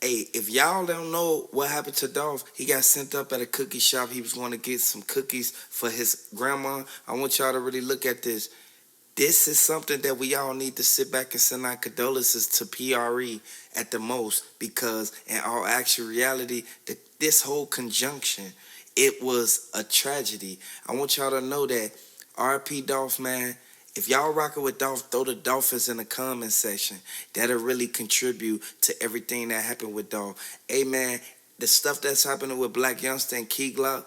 Hey, if y'all don't know what happened to Dolph, he got sent up at a cookie shop. He was going to get some cookies for his grandma. I want y'all to really look at this. This is something that we all need to sit back and send our condolences to PRE at the most, because in all actual reality, this whole conjunction, it was a tragedy. I want y'all to know that RP Dolph, man. If y'all rocking with Dolph, throw the Dolphins in the comment section. That'll really contribute to everything that happened with Dolph. Hey, man, the stuff that's happening with Blac Youngsta and Key Glock,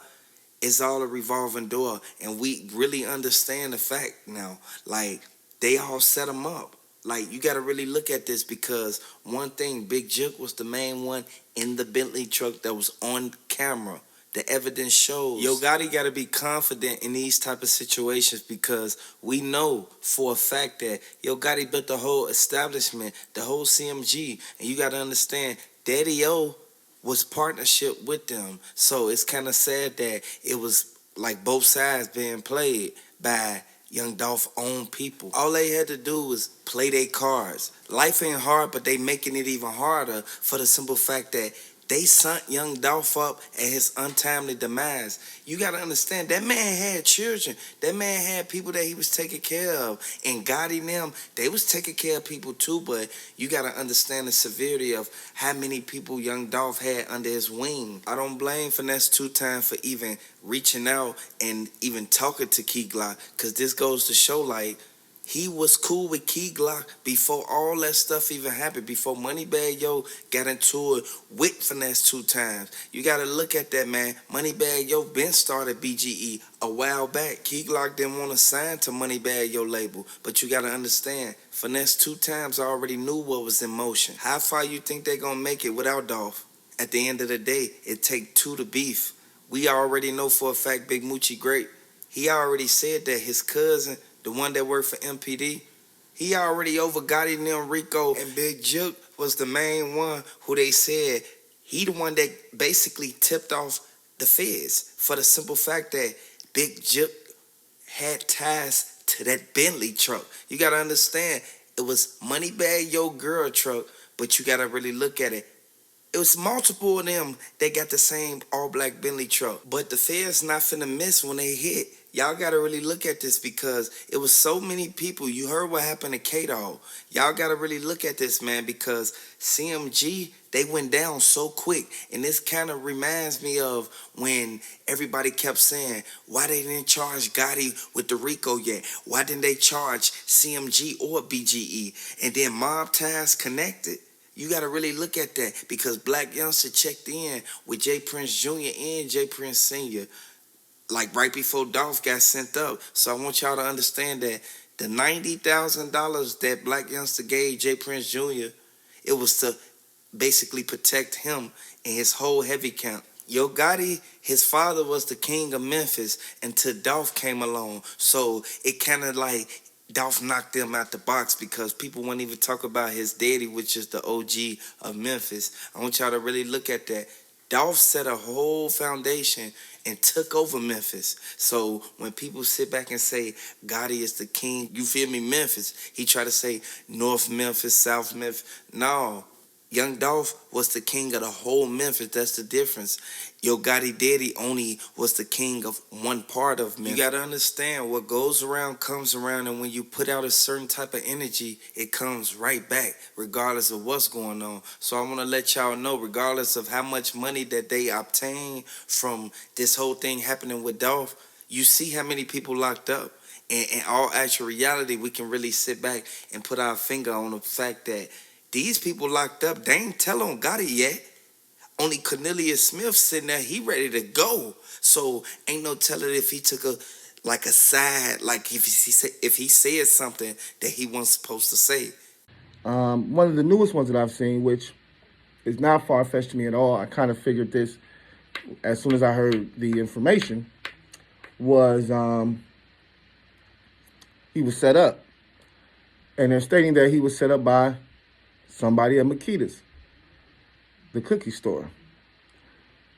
it's all a revolving door, and we really understand the fact now. Like, they all set them up. Like, you got to really look at this, because one thing, Big Juke was the main one in the Bentley truck that was on camera. The evidence shows. Yo Gotti got to be confident in these type of situations, because we know for a fact that Yo Gotti built the whole establishment, the whole CMG, and you got to understand, Daddy O was partnership with them. So it's kind of sad that it was like both sides being played by Young Dolph own people. All they had to do was play their cards. Life ain't hard, but they making it even harder for the simple fact that they sent Young Dolph up at his untimely demise. You got to understand, that man had children. That man had people that he was taking care of. And Gotti and them, they was taking care of people too, but you got to understand the severity of how many people Young Dolph had under his wing. I don't blame Finesse 2 Times for even reaching out and even talking to Key Glock, because this goes to show, like, he was cool with Key Glock before all that stuff even happened, before Moneybagg Yo got into it with Finesse 2 Times. You got to look at that, man. Moneybagg Yo been started BGE a while back. Key Glock didn't want to sign to Moneybagg Yo label, but you got to understand, Finesse 2 Times already knew what was in motion. How far you think they going to make it without Dolph? At the end of the day, it take two to beef. We already know for a fact Big Moochie Great. He already said that his cousin, the one that worked for MPD, he already over Gotti and them, Rico, and Big Juke was the main one who they said he the one that basically tipped off the feds, for the simple fact that Big Juke had ties to that Bentley truck. You got to understand, it was Moneybagg Yo girl truck, but you got to really look at it. It was multiple of them that got the same all-black Bentley truck. But the feds not finna miss when they hit. Y'all got to really look at this, because it was so many people. You heard what happened to K-Dog. Y'all got to really look at this, man, because CMG, they went down so quick. And this kind of reminds me of when everybody kept saying, why they didn't charge Gotti with the Rico yet? Why didn't they charge CMG or BGE? And then Mob Ties connected. You got to really look at that, because Blac Youngsta checked in with J Prince Jr. and J Prince Sr. like right before Dolph got sent up. So I want y'all to understand that the $90,000 that Blac Youngsta gave J Prince Jr., it was to basically protect him and his whole heavy camp. Yo Gotti, his father was the king of Memphis until Dolph came along. So it kind of like Dolph knocked them out the box, because people won't even talk about his daddy, which is the OG of Memphis. I want y'all to really look at that. Dolph set a whole foundation and took over Memphis. So when people sit back and say Gotti is the king, you feel me, Memphis, he try to say North Memphis, South Memphis. No. Young Dolph was the king of the whole Memphis. That's the difference. Yo Gotti Daddy only was the king of one part of Memphis. You got to understand, what goes around comes around, and when you put out a certain type of energy, it comes right back, regardless of what's going on. So I want to let y'all know, regardless of how much money that they obtain from this whole thing happening with Dolph, you see how many people locked up. And in all actual reality, we can really sit back and put our finger on the fact that these people locked up, they ain't tell on Gotti yet. Only Cornelius Smith sitting there, he ready to go. So ain't no telling if he took a side, like if he said something that he wasn't supposed to say. One of the newest ones that I've seen, which is not far-fetched to me at all, I kind of figured this as soon as I heard the information, was he was set up. And they're stating that he was set up by somebody at Makedas, the cookie store.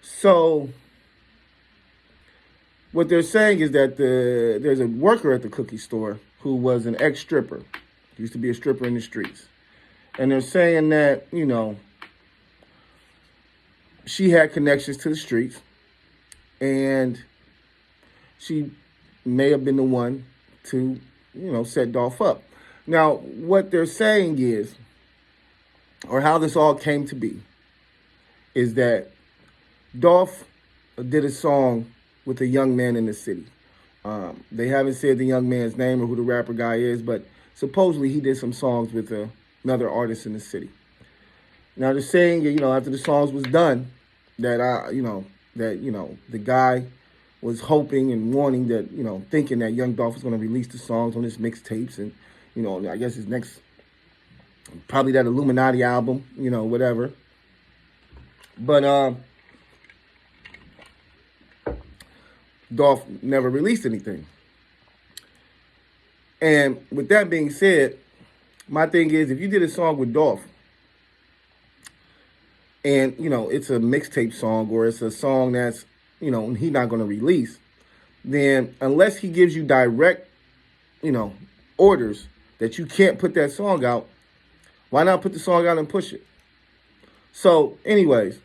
So what they're saying is that there's a worker at the cookie store who was an ex-stripper. He used to be a stripper in the streets. And they're saying that, you know, she had connections to the streets, and she may have been the one to, set Dolph up. Now, what they're saying is, or how this all came to be, is that Dolph did a song with a young man in the city. They haven't said the young man's name or who the rapper guy is, but supposedly he did some songs with another artist in the city. Now they're saying, after the songs was done, that the guy was hoping and wanting that, thinking that Young Dolph was going to release the songs on his mixtapes, and I guess his next, probably that Illuminati album, whatever. But Dolph never released anything. And with that being said, my thing is, if you did a song with Dolph, and, it's a mixtape song, or it's a song that's, he's not going to release, then unless he gives you direct, orders that you can't put that song out, why not put the song out and push it? So anyways,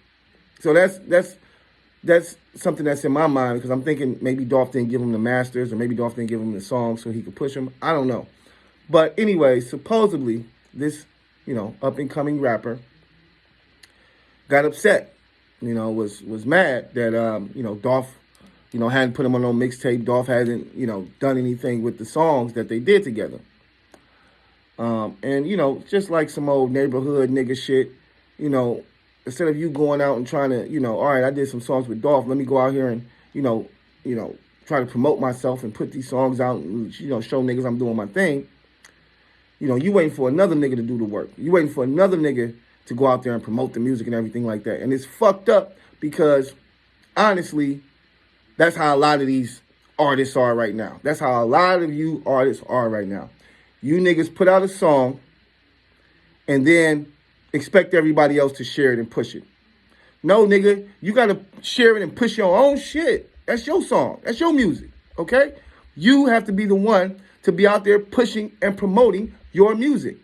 that's something that's in my mind, because I'm thinking maybe Dolph didn't give him the masters, or maybe Dolph didn't give him the song so he could push him. I don't know. But anyway, supposedly this, up-and-coming rapper got upset, was mad that, Dolph, hadn't put him on no mixtape. Dolph hadn't, done anything with the songs that they did together. And, just like some old neighborhood nigga shit, instead of you going out and trying to, all right, I did some songs with Dolph, let me go out here and, try to promote myself and put these songs out and, show niggas I'm doing my thing. You waiting for another nigga to do the work. You waiting for another nigga to go out there and promote the music and everything like that. And it's fucked up because, honestly, that's how a lot of these artists are right now. That's how a lot of you artists are right now. You niggas put out a song and then expect everybody else to share it and push it. No, nigga, you got to share it and push your own shit. That's your song. That's your music, okay? You have to be the one to be out there pushing and promoting your music.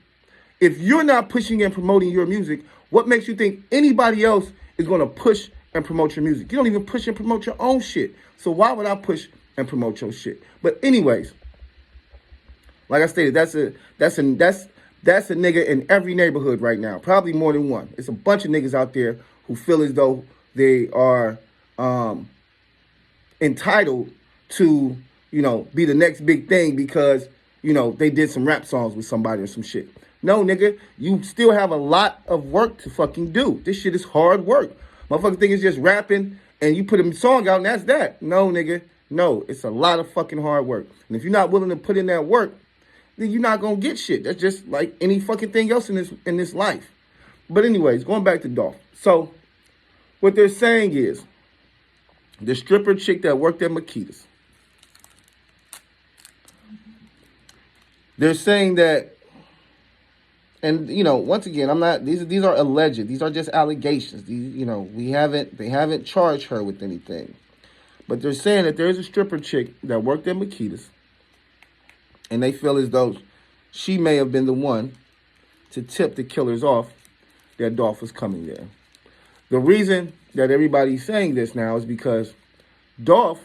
If you're not pushing and promoting your music, what makes you think anybody else is going to push and promote your music? You don't even push and promote your own shit. So why would I push and promote your shit? But anyways, like I stated, that's a nigga in every neighborhood right now, probably more than one. It's a bunch of niggas out there who feel as though they are entitled to, be the next big thing because, they did some rap songs with somebody or some shit. No, nigga, you still have a lot of work to fucking do. This shit is hard work. Motherfuckers think it's just rapping and you put a song out and that's that. No, nigga, no. It's a lot of fucking hard work. And if you're not willing to put in that work, then you're not going to get shit. That's just like any fucking thing else in this life. But anyways, going back to Dolph. So what they're saying is the stripper chick that worked at Makedas, they're saying that, and once again, I'm not. These are alleged. These are just allegations. They haven't charged her with anything, but they're saying that there's a stripper chick that worked at Makedas, and they feel as though she may have been the one to tip the killers off that Dolph was coming there. The reason that everybody's saying this now is because Dolph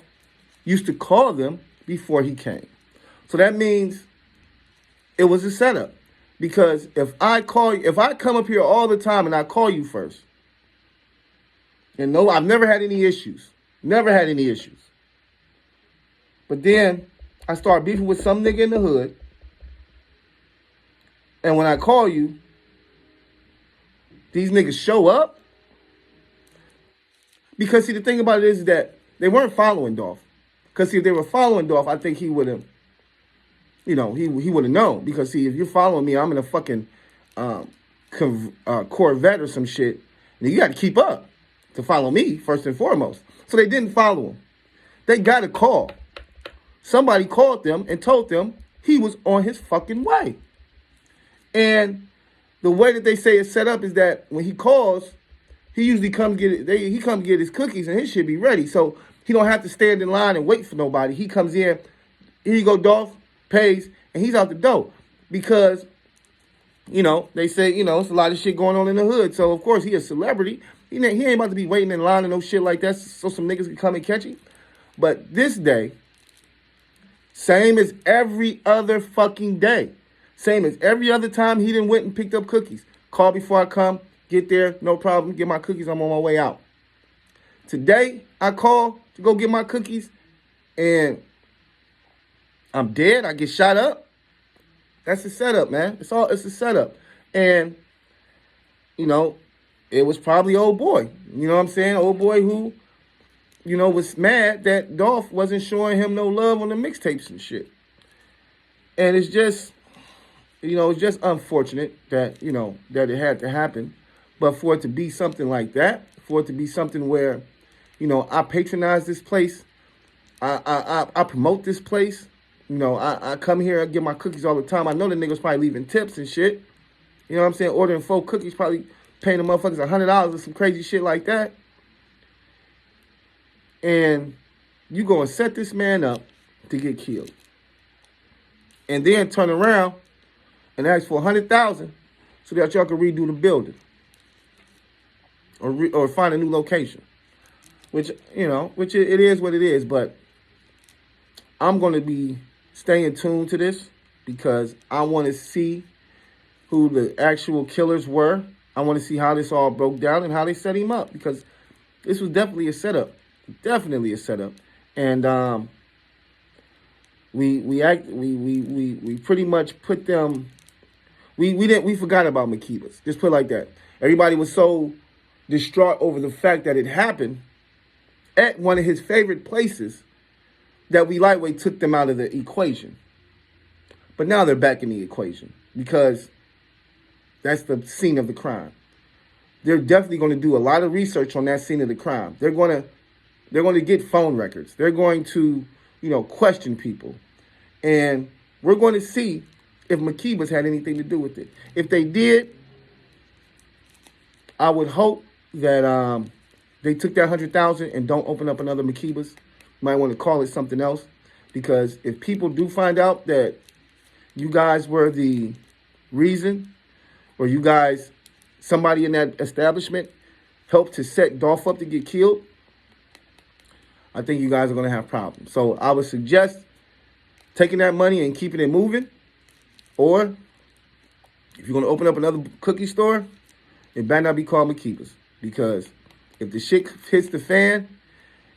used to call them before he came, so that means it was a setup. Because if I come up here all the time and I call you first, and no, I've never had any issues. Never had any issues. But then I start beefing with some nigga in the hood. And when I call you, these niggas show up. Because see, the thing about it is that they weren't following Dolph. Because see, if they were following Dolph, I think he would have, he would have known. Because, see, if you're following me, I'm in a fucking Corvette or some shit. And you got to keep up to follow me, first and foremost. So they didn't follow him. They got a call. Somebody called them and told them he was on his fucking way. And the way that they say it's set up is that when he calls, he usually comes get it. He comes get his cookies and his shit be ready. So he don't have to stand in line and wait for nobody. He comes in, here you go, Dolph, pays, and he's out the door. Because They say, it's a lot of shit going on in the hood. So, of course, he a celebrity. He ain't about to be waiting in line and no shit like that so some niggas can come and catch him. But this day, same as every other fucking day. Same as every other time he done went and picked up cookies. Call before I come, get there, no problem, get my cookies, I'm on my way out. Today, I call to go get my cookies, and I'm dead, I get shot up. That's a setup, man. It's a setup. And, it was probably old boy. You know what I'm saying? Old boy who, was mad that Dolph wasn't showing him no love on the mixtapes and shit. And it's just, it's just unfortunate that, that it had to happen. But for it to be something like that, for it to be something where, I patronize this place, I promote this place, I come here, I get my cookies all the time. I know the niggas probably leaving tips and shit. You know what I'm saying? Ordering 4 cookies, probably paying the motherfuckers $100 or some crazy shit like that. And you go and set this man up to get killed. And then turn around and ask for $100,000 so that y'all can redo the building. Or find a new location. Which it is what it is. But I'm going to be staying tuned to this because I want to see who the actual killers were. I want to see how this all broke down and how they set him up, because this was definitely a setup. Definitely a setup. And we pretty much put them, we forgot about Makedas. Just put it like that. Everybody was so distraught over the fact that it happened at one of his favorite places that we lightweight took them out of the equation. But now they're back in the equation because that's the scene of the crime. They're definitely going to do a lot of research on that scene of the crime. They're going to get phone records. They're going to, question people. And we're going to see if Makedas had anything to do with it. If they did, I would hope that they took that $100,000 and don't open up another Makedas. You might want to call it something else, because if people do find out that you guys were the reason, or you guys, somebody in that establishment helped to set Dolph up to get killed, I think you guys are going to have problems. So I would suggest taking that money and keeping it moving. Or if you're going to open up another cookie store, it better not be called Makedas. Because if the shit hits the fan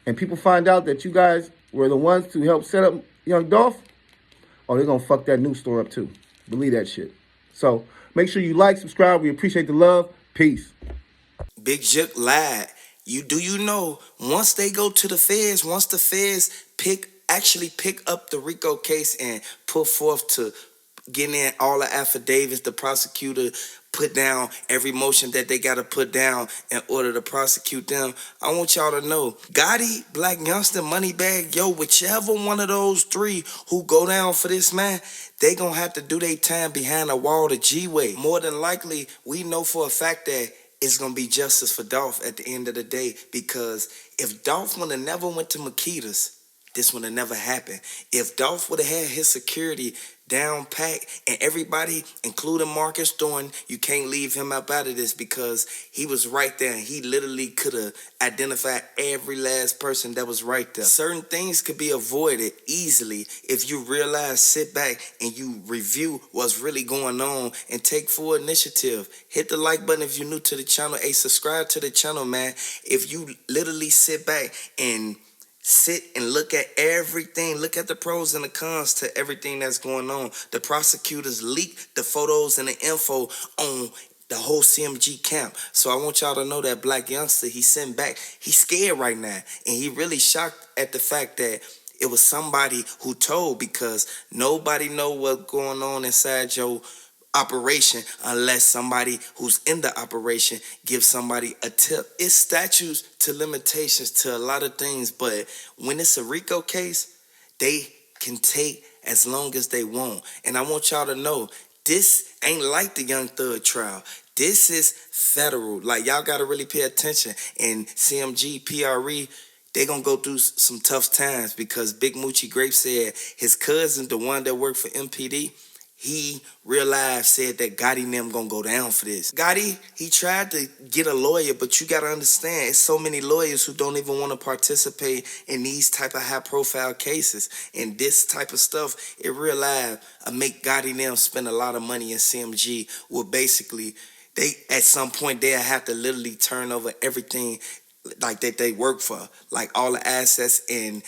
and people find out that you guys were the ones to help set up young Dolph, they're going to fuck that new store up too. Believe that shit. So make sure you like, subscribe. We appreciate the love. Peace. Big Jook lied. You know, once they go to the feds, once the feds actually pick up the Rico case and put forth to get in all the affidavits, the prosecutor put down every motion that they got to put down in order to prosecute them. I want y'all to know, Gotti, Blac, Youngsta, Moneybagg, whichever one of those 3 who go down for this, man, they gonna have to do their time behind a wall the G-way. More than likely, we know for a fact that it's gonna be justice for Dolph at the end of the day, because if Dolph would have never went to Makedas, this would have never happened. If Dolph would have had his security down pat and everybody, including Marcus Thornton, you can't leave him up out of this, because he was right there and he literally could have identified every last person that was right there. Certain things could be avoided easily if you realize, sit back and you review what's really going on and take full initiative. Hit the like button if you're new to the channel. Hey, subscribe to the channel, man. If you literally sit back and sit and look at everything, look at the pros and the cons to everything that's going on. The prosecutors leaked the photos and the info on the whole CMG camp. So I want y'all to know that Blac Youngsta, he's sitting back. He's scared right now. And he really shocked at the fact that it was somebody who told, because nobody know what's going on inside your operation unless somebody who's in the operation gives somebody a tip. It's statutes to limitations to a lot of things, but when it's a Rico case, they can take as long as they want. And I want y'all to know, this ain't like the Young Thug trial. This is federal. Like, y'all gotta really pay attention. And CMG, PRE, they gonna go through some tough times, because Big Moochie Grape said his cousin, the one that worked for MPD, he real life said that Gotti and them gonna go down for this. Gotti, he tried to get a lawyer, but you gotta understand, it's so many lawyers who don't even want to participate in these type of high profile cases. And this type of stuff, it real life make Gotti and them spend a lot of money in CMG. Well, basically, they at some point they'll have to literally turn over everything like that they work for, like all the assets. And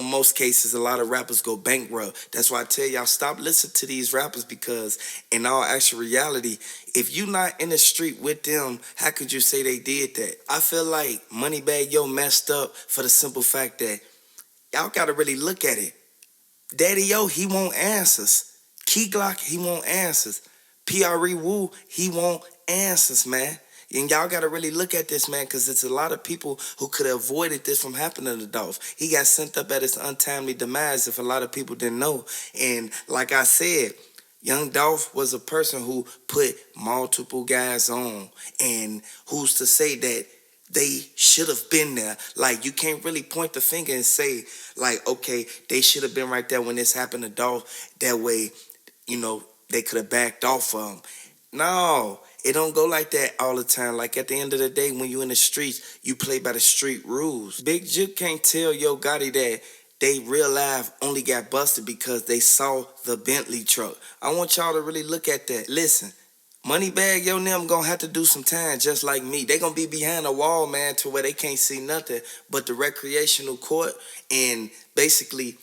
most cases, a lot of rappers go bankrupt. That's why I tell y'all, stop listening to these rappers, because in all actual reality, if you not in the street with them, how could you say they did that? I feel like Moneybagg Yo messed up for the simple fact that y'all gotta really look at it. Daddy Yo, he won't answers. Key Glock, he won't answers. PRE Woo, he won't answers, man. And y'all got to really look at this, man, because it's a lot of people who could have avoided this from happening to Dolph. He got sent up at his untimely demise, if a lot of people didn't know. And like I said, young Dolph was a person who put multiple guys on. And who's to say that they should have been there? Like, you can't really point the finger and say, like, okay, they should have been right there when this happened to Dolph. That way, they could have backed off of him. No, it don't go like that all the time. Like, at the end of the day, when you in the streets, you play by the street rules. Big Juke can't tell Yo Gotti that they real life only got busted because they saw the Bentley truck. I want y'all to really look at that. Listen, Moneybagg Yo and them gonna have to do some time just like me. They gonna be behind a wall, man, to where they can't see nothing but the recreational court and basically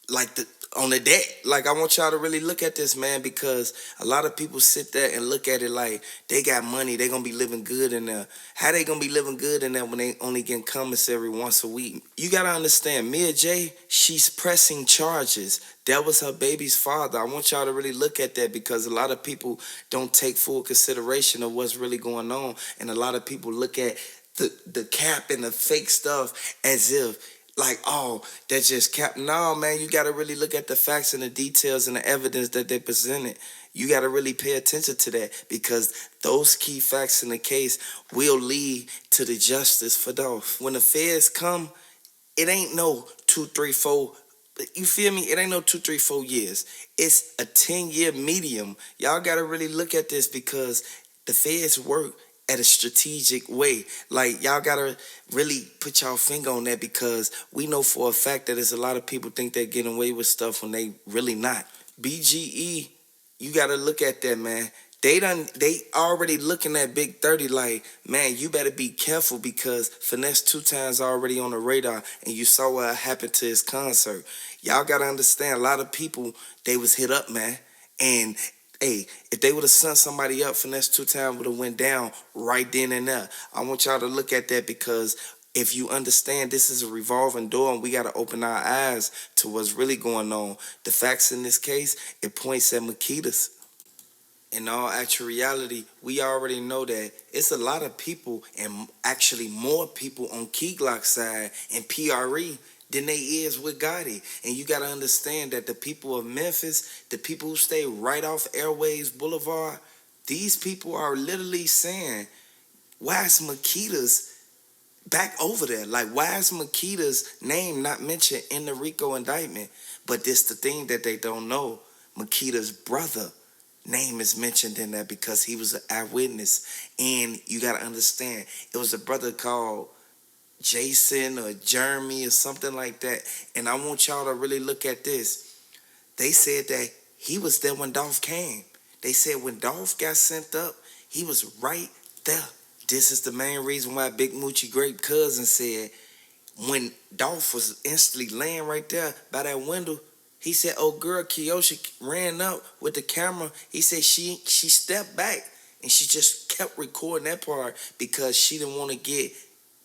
like on the deck. Like, I want y'all to really look at this, man, because a lot of people sit there and look at it like they got money, they gonna be living good in there. How they gonna be living good in there when they only getting commissary once a week? You gotta understand, Mia J, she's pressing charges. That was her baby's father. I want y'all to really look at that, because a lot of people don't take full consideration of what's really going on, and a lot of people look at the cap and the fake stuff as if like, oh, that's just cap. No, man, you got to really look at the facts and the details and the evidence that they presented. You got to really pay attention to that, because those key facts in the case will lead to the justice for Dolph. When the feds come, it ain't no 2, 3, 4. You feel me? It ain't no 2, 3, 4 years. It's a 10-year medium. Y'all got to really look at this, because the feds work at a strategic way. Like, y'all gotta really put y'all finger on that, because we know for a fact that there's a lot of people think they're getting away with stuff when they really not. BGE, you gotta look at that, man. They already looking at Big 30 like, man, you better be careful, because Finesse 2 times already on the radar, and you saw what happened to his concert. Y'all gotta understand, a lot of people, they was hit up, man. And hey, if they would have sent somebody up, Finesse 2 times would have went down right then and there. I want y'all to look at that, because if you understand this is a revolving door and we got to open our eyes to what's really going on, the facts in this case, it points at Makedas. In all actual reality, we already know that it's a lot of people, and actually more people on Key Glock's side and PRE than they is with Gotti. And you got to understand that the people of Memphis, the people who stay right off Airways Boulevard, these people are literally saying, why is Makedas back over there? Like, why is Makedas' name not mentioned in the Rico indictment? But this the thing that they don't know. Makedas' brother name is mentioned in there, because he was an eyewitness. And you got to understand, it was a brother called Jason or Jeremy or something like that. And I want y'all to really look at this. They said that he was there when Dolph came. They said when Dolph got sent up, he was right there. This is the main reason why Big Moochie Grape Cousin said when Dolph was instantly laying right there by that window, he said, oh, girl, Kiyoshi ran up with the camera. He said she stepped back and she just kept recording that part because she didn't want to get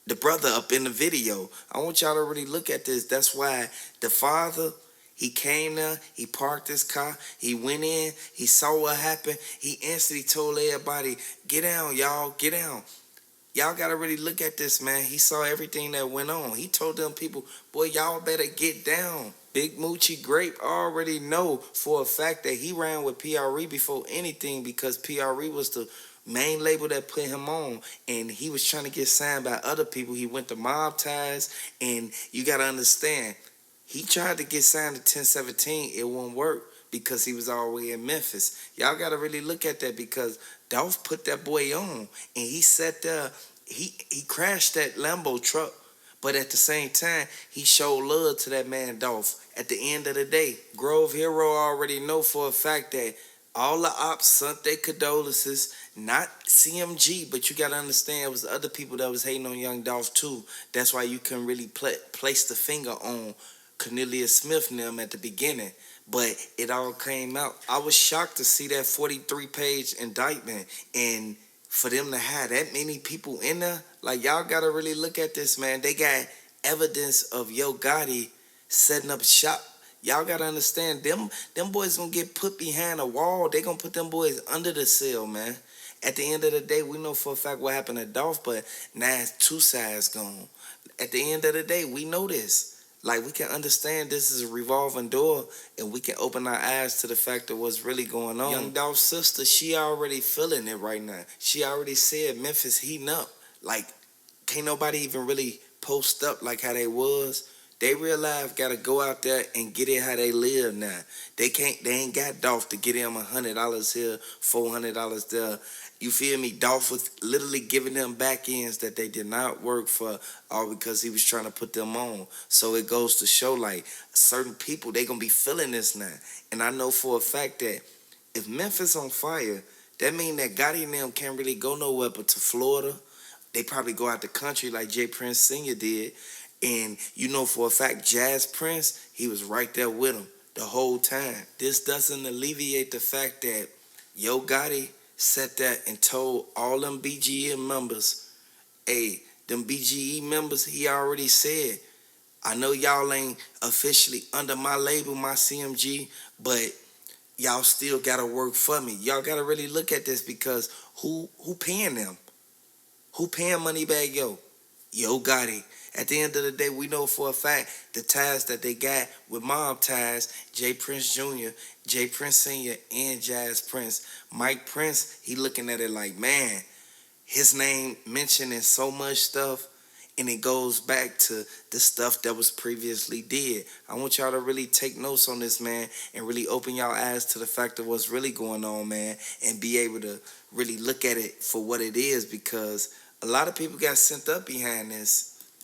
the brother up in the video. I want y'all to really look at this. That's why the father, he came there, he parked his car, he went in, he saw what happened. He instantly told everybody, get down, y'all, get down. Y'all got to really look at this, man. He saw everything that went on. He told them people, boy, y'all better get down. Big Moochie Grape already know for a fact that he ran with PRE before anything, because PRE was the main label that put him on, and he was trying to get signed by other people. He went to Mob Ties, and you got to understand, he tried to get signed to 1017. It won't work because he was already in Memphis. Y'all gotta really look at that because Dolph put that boy on and he sat there, he crashed that Lambo truck. But at the same time, he showed love to that man Dolph. At the end of the day, Grove Hero already know for a fact that all the ops sent their condolences, not CMG, but you gotta understand it was other people that was hating on Young Dolph too. That's why you couldn't really place the finger on Cornelius Smith and them at the beginning. But it all came out. I was shocked to see that 43-page indictment and for them to have that many people in there, like y'all gotta really look at this, man. They got evidence of Yo Gotti setting up shop. Y'all gotta understand them boys gonna get put behind a wall. They gonna put them boys under the cell, man. At the end of the day, we know for a fact what happened to Dolph, but now it's two sides gone. At the end of the day, we know this. Like we can understand this is a revolving door, and we can open our eyes to the fact of what's really going on. Young Dolph's sister, she already feeling it right now. She already said Memphis heating up. Like can't nobody even really post up like how they was. They real life gotta go out there and get it how they live now. They ain't got Dolph to get him $100 here, $400 there. You feel me? Dolph was literally giving them back ends that they did not work for, all because he was trying to put them on. So it goes to show like certain people, they gonna be feeling this now. And I know for a fact that if Memphis on fire, that mean that Gotti and them can't really go nowhere but to Florida. They probably go out the country like J. Prince Sr. did. And you know for a fact, Jazz Prince, he was right there with him the whole time. This doesn't alleviate the fact that Yo Gotti sat there and told all them BGE members, hey, them BGE members, he already said, I know y'all ain't officially under my label, my CMG, but y'all still gotta work for me. Y'all gotta really look at this because who paying them? Who paying Moneybagg Yo? Yo Gotti. At the end of the day, we know for a fact the ties that they got with mob ties, J. Prince Jr., J. Prince Sr., and Jazz Prince. Mike Prince, he looking at it like, man, his name mentioned in so much stuff, and it goes back to the stuff that was previously did. I want y'all to really take notes on this, man, and really open y'all eyes to the fact of what's really going on, man, and be able to really look at it for what it is because a lot of people got sent up behind this.